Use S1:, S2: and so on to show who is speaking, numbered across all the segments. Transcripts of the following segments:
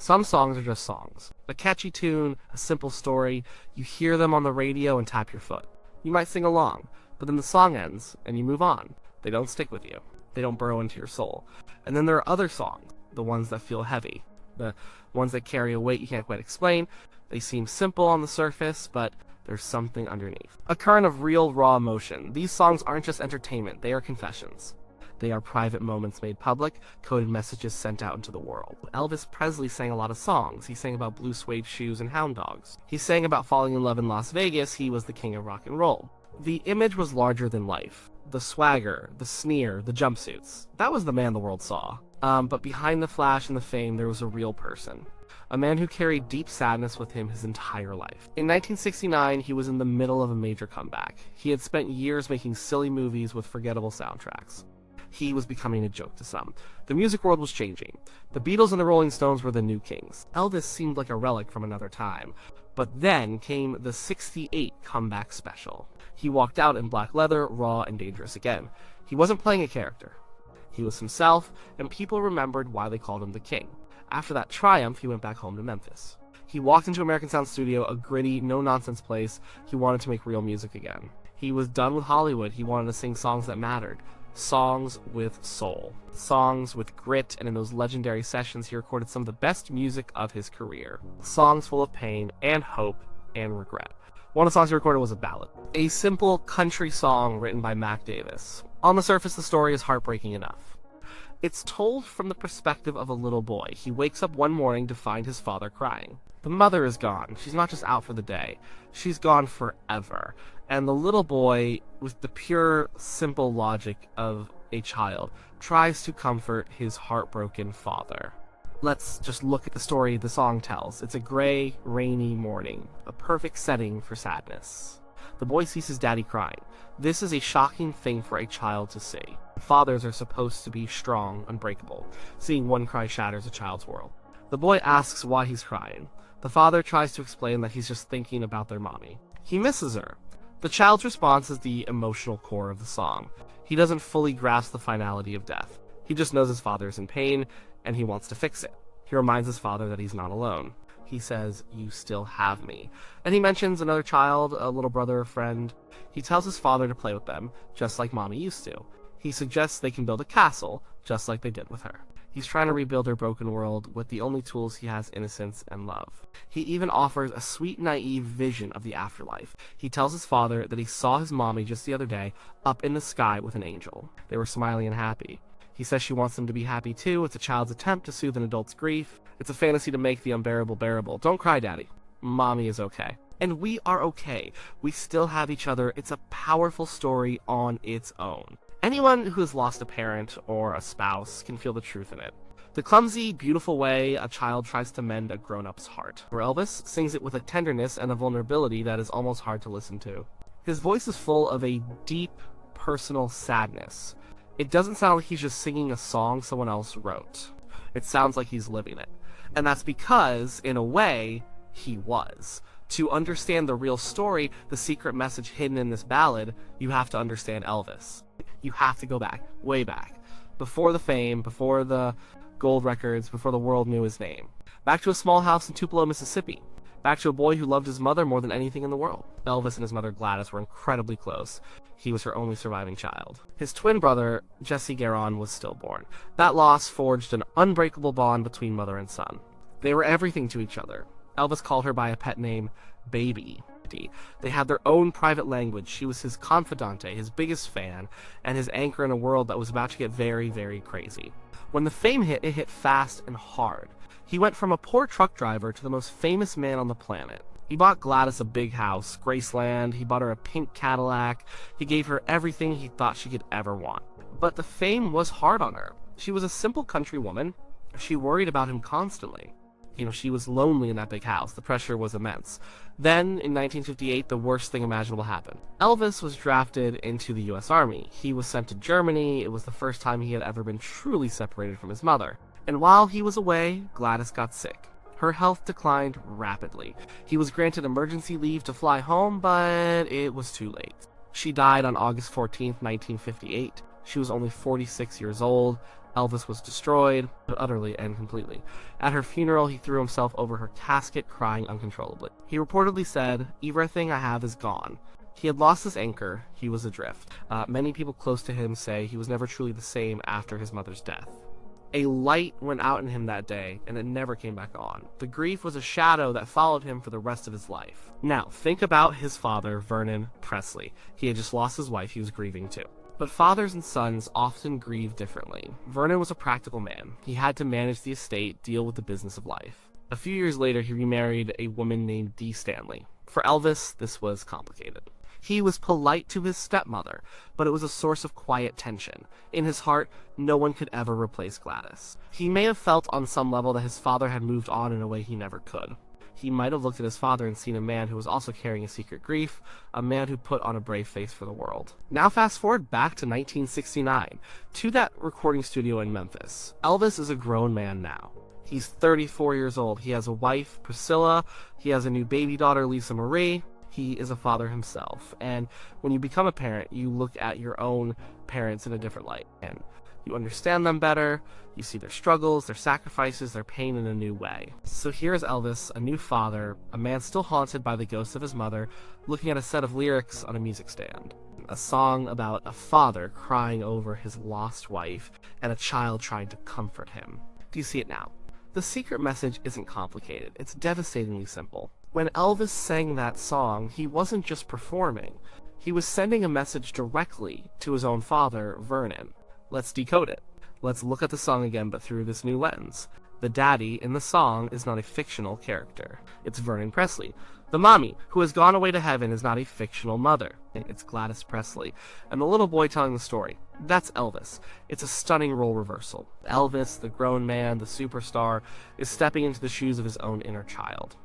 S1: Some songs are just songs. A catchy tune, a simple story, you hear them on the radio and tap your foot. You might sing along, but then the song ends and you move on. They don't stick with you. They don't burrow into your soul. And then there are other songs, the ones that feel heavy, the ones that carry a weight you can't quite explain. They seem simple on the surface, but there's something underneath. A current of real, raw emotion. These songs aren't just entertainment, they are confessions. They are private moments made public, coded messages sent out into the world. Elvis Presley sang a lot of songs. He sang about blue suede shoes and hound dogs. He sang about falling in love in Las Vegas. He was the king of rock and roll. The image was larger than life. The swagger, the sneer, the jumpsuits. That was the man the world saw. But behind the flash and the fame, there was a real person. A man who carried deep sadness with him his entire life. In 1969, he was in the middle of a major comeback. He had spent years making silly movies with forgettable soundtracks. He was becoming a joke to some. The music world was changing. The Beatles and the Rolling Stones were the new kings. Elvis seemed like a relic from another time. But then came the '68 comeback special. He walked out in black leather, raw and dangerous again. He wasn't playing a character. He was himself, and people remembered why they called him the king. After that triumph, he went back home to Memphis. He walked into American Sound Studio, a gritty, no-nonsense place. He wanted to make real music again. He was done with Hollywood. He wanted to sing songs that mattered. Songs with soul. Songs with grit, and in those legendary sessions, he recorded some of the best music of his career. Songs full of pain and hope and regret. One of the songs he recorded was a ballad. A simple country song written by Mac Davis. On the surface, the story is heartbreaking enough. It's told from the perspective of a little boy. He wakes up one morning to find his father crying. The mother is gone. She's not just out for the day. She's gone forever. And the little boy, with the pure, simple logic of a child, tries to comfort his heartbroken father. Let's just look at the story the song tells. It's a gray, rainy morning, a perfect setting for sadness. The boy sees his daddy crying. This is a shocking thing for a child to see. Fathers are supposed to be strong, unbreakable. Seeing one cry shatters a child's world. The boy asks why he's crying. The father tries to explain that he's just thinking about their mommy. He misses her. The child's response is the emotional core of the song. He doesn't fully grasp the finality of death. He just knows his father is in pain, and he wants to fix it. He reminds his father that he's not alone. He says, "You still have me." And he mentions another child, a little brother or friend. He tells his father to play with them, just like mommy used to. He suggests they can build a castle, just like they did with her. He's trying to rebuild her broken world with the only tools he has: innocence and love. He even offers a sweet, naive vision of the afterlife. He tells his father that he saw his mommy just the other day up in the sky with an angel. They were smiling and happy. He says she wants them to be happy too. It's a child's attempt to soothe an adult's grief. It's a fantasy to make the unbearable bearable. Don't cry, Daddy. Mommy is okay. And we are okay. We still have each other. It's a powerful story on its own. Anyone who has lost a parent or a spouse can feel the truth in it. The clumsy, beautiful way a child tries to mend a grown-up's heart. Where Elvis sings it with a tenderness and a vulnerability that is almost hard to listen to. His voice is full of a deep, personal sadness. It doesn't sound like he's just singing a song someone else wrote. It sounds like he's living it. And that's because, in a way, he was. To understand the real story, the secret message hidden in this ballad, you have to understand Elvis. You have to go back, way back. Before the fame, before the gold records, before the world knew his name. Back to a small house in Tupelo, Mississippi. Back to a boy who loved his mother more than anything in the world. Elvis and his mother Gladys were incredibly close. He was her only surviving child. His twin brother, Jesse Garon, was stillborn. That loss forged an unbreakable bond between mother and son. They were everything to each other. Elvis called her by a pet name, Baby. They had their own private language. She was his confidante, his biggest fan, and his anchor in a world that was about to get very, very crazy. When the fame hit, it hit fast and hard. He went from a poor truck driver to the most famous man on the planet. He bought Gladys a big house, Graceland. He bought her a pink Cadillac. He gave her everything he thought she could ever want. But the fame was hard on her. She was a simple country woman. She worried about him constantly. She was lonely in that big house. The pressure was immense. Then, in 1958, the worst thing imaginable happened. Elvis was drafted into the U.S. Army. He was sent to Germany. It was the first time he had ever been truly separated from his mother. And while he was away, Gladys got sick. Her health declined rapidly. He was granted emergency leave to fly home, but it was too late. She died on August 14th, 1958. She was only 46 years old. Elvis was destroyed, utterly and completely. At her funeral, he threw himself over her casket, crying uncontrollably. He reportedly said, "Everything I have is gone." He had lost his anchor, he was adrift. Many people close to him say he was never truly the same after his mother's death. A light went out in him that day, and it never came back on. The grief was a shadow that followed him for the rest of his life. Now, think about his father, Vernon Presley. He had just lost his wife, he was grieving too. But fathers and sons often grieve differently. Vernon was a practical man. He had to manage the estate, deal with the business of life. A few years later, he remarried a woman named Dee Stanley. For Elvis, this was complicated. He was polite to his stepmother, but it was a source of quiet tension. In his heart, no one could ever replace Gladys. He may have felt on some level that his father had moved on in a way he never could. He might have looked at his father and seen a man who was also carrying a secret grief, a man who put on a brave face for the world. Now fast forward back to 1969, to that recording studio in Memphis. Elvis is a grown man now. He's 34 years old. He has a wife, Priscilla. He has a new baby daughter, Lisa Marie. He is a father himself. And when you become a parent, you look at your own parents in a different light. And you understand them better, you see their struggles, their sacrifices, their pain in a new way. So here's Elvis, a new father, a man still haunted by the ghost of his mother, looking at a set of lyrics on a music stand. A song about a father crying over his lost wife and a child trying to comfort him. Do you see it now? The secret message isn't complicated, it's devastatingly simple. When Elvis sang that song, he wasn't just performing. He was sending a message directly to his own father, Vernon. Let's decode it. Let's look at the song again, but through this new lens. The daddy in the song is not a fictional character. It's Vernon Presley. The mommy, who has gone away to heaven, is not a fictional mother. It's Gladys Presley. And the little boy telling the story, that's Elvis. It's a stunning role reversal. Elvis, the grown man, the superstar, is stepping into the shoes of his own inner child.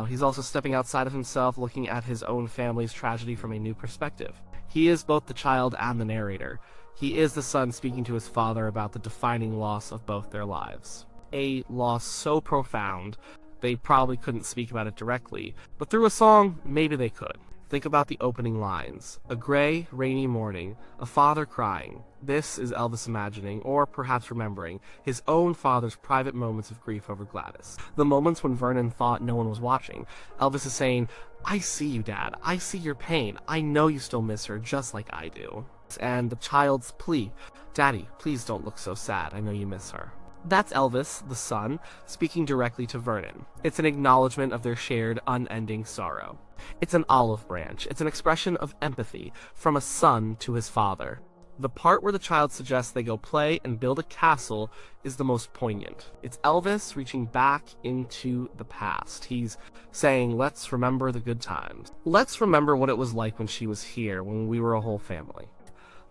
S1: He's also stepping outside of himself, looking at his own family's tragedy from a new perspective. He is both the child and the narrator. He is the son speaking to his father about the defining loss of both their lives. A loss so profound, they probably couldn't speak about it directly, but through a song, maybe they could. Think about the opening lines. A gray, rainy morning, a father crying. This is Elvis imagining, or perhaps remembering, his own father's private moments of grief over Gladys. The moments when Vernon thought no one was watching. Elvis is saying, I see you, Dad. I see your pain. I know you still miss her, just like I do. And the child's plea, Daddy, please don't look so sad. I know you miss her. That's Elvis, the son, speaking directly to Vernon. It's an acknowledgement of their shared, unending sorrow. It's an olive branch. It's an expression of empathy from a son to his father. The part where the child suggests they go play and build a castle is the most poignant. It's Elvis reaching back into the past. He's saying, let's remember the good times. Let's remember what it was like when she was here, when we were a whole family.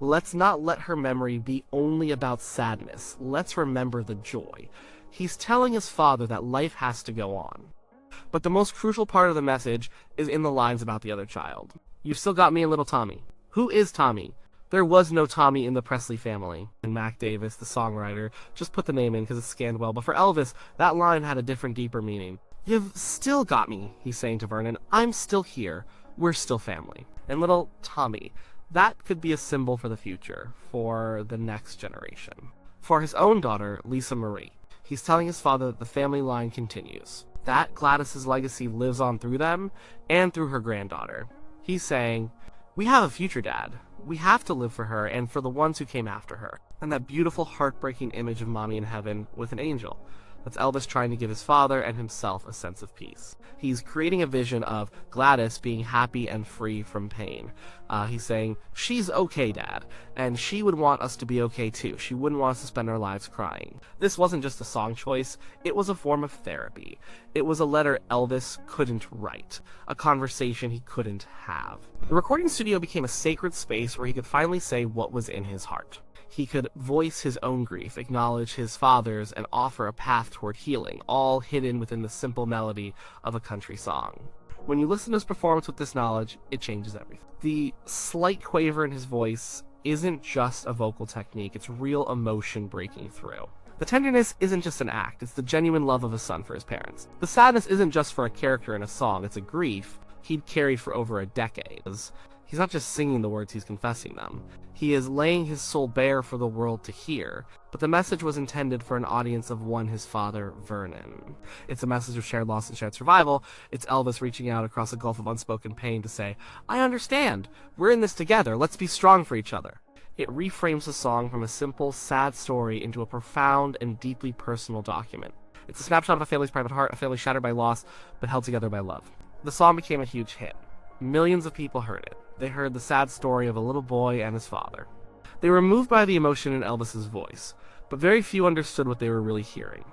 S1: Let's not let her memory be only about sadness. Let's remember the joy. He's telling his father that life has to go on. But the most crucial part of the message is in the lines about the other child. You've still got me and little Tommy. Who is Tommy? There was no Tommy in the Presley family. And Mac Davis, the songwriter, just put the name in because it scanned well. But for Elvis, that line had a different, deeper meaning. You've still got me, he's saying to Vernon. I'm still here. We're still family. And little Tommy, that could be a symbol for the future, for the next generation. For his own daughter, Lisa Marie, he's telling his father that the family line continues. That Gladys's legacy lives on through them, and through her granddaughter. He's saying, we have a future, Dad. We have to live for her and for the ones who came after her. And that beautiful, heartbreaking image of Mommy in heaven with an angel. That's Elvis trying to give his father and himself a sense of peace. He's creating a vision of Gladys being happy and free from pain. He's saying, she's okay, Dad, and she would want us to be okay too. She wouldn't want us to spend our lives crying. This wasn't just a song choice, it was a form of therapy. It was a letter Elvis couldn't write, a conversation he couldn't have. The recording studio became a sacred space where he could finally say what was in his heart. He could voice his own grief, acknowledge his father's, and offer a path toward healing, all hidden within the simple melody of a country song. When you listen to his performance with this knowledge, it changes everything. The slight quaver in his voice isn't just a vocal technique, it's real emotion breaking through. The tenderness isn't just an act, it's the genuine love of a son for his parents. The sadness isn't just for a character in a song, it's a grief he'd carried for over a decade. He's not just singing the words, he's confessing them. He is laying his soul bare for the world to hear, but the message was intended for an audience of one, his father, Vernon. It's a message of shared loss and shared survival. It's Elvis reaching out across a gulf of unspoken pain to say, I understand. We're in this together. Let's be strong for each other. It reframes the song from a simple, sad story into a profound and deeply personal document. It's a snapshot of a family's private heart, a family shattered by loss, but held together by love. The song became a huge hit. Millions of people heard it. They heard the sad story of a little boy and his father. They were moved by the emotion in Elvis's voice, but very few understood what they were really hearing.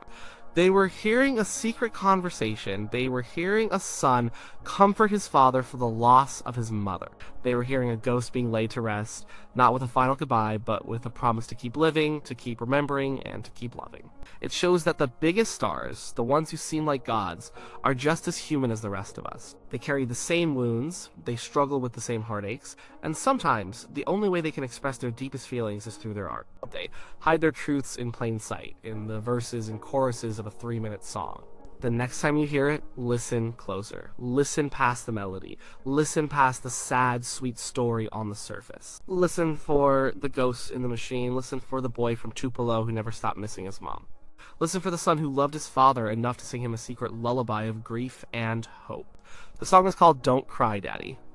S1: They were hearing a secret conversation. They were hearing a son comfort his father for the loss of his mother. They were hearing a ghost being laid to rest, not with a final goodbye, but with a promise to keep living, to keep remembering, and to keep loving. It shows that the biggest stars, the ones who seem like gods, are just as human as the rest of us. They carry the same wounds, they struggle with the same heartaches, and sometimes the only way they can express their deepest feelings is through their art. They hide their truths in plain sight, in the verses and choruses of a 3-minute song. The next time you hear it, listen closer. Listen past the melody. Listen past the sad, sweet story on the surface. Listen for the ghost in the machine. Listen for the boy from Tupelo who never stopped missing his mom. Listen for the son who loved his father enough to sing him a secret lullaby of grief and hope. The song is called Don't Cry, Daddy.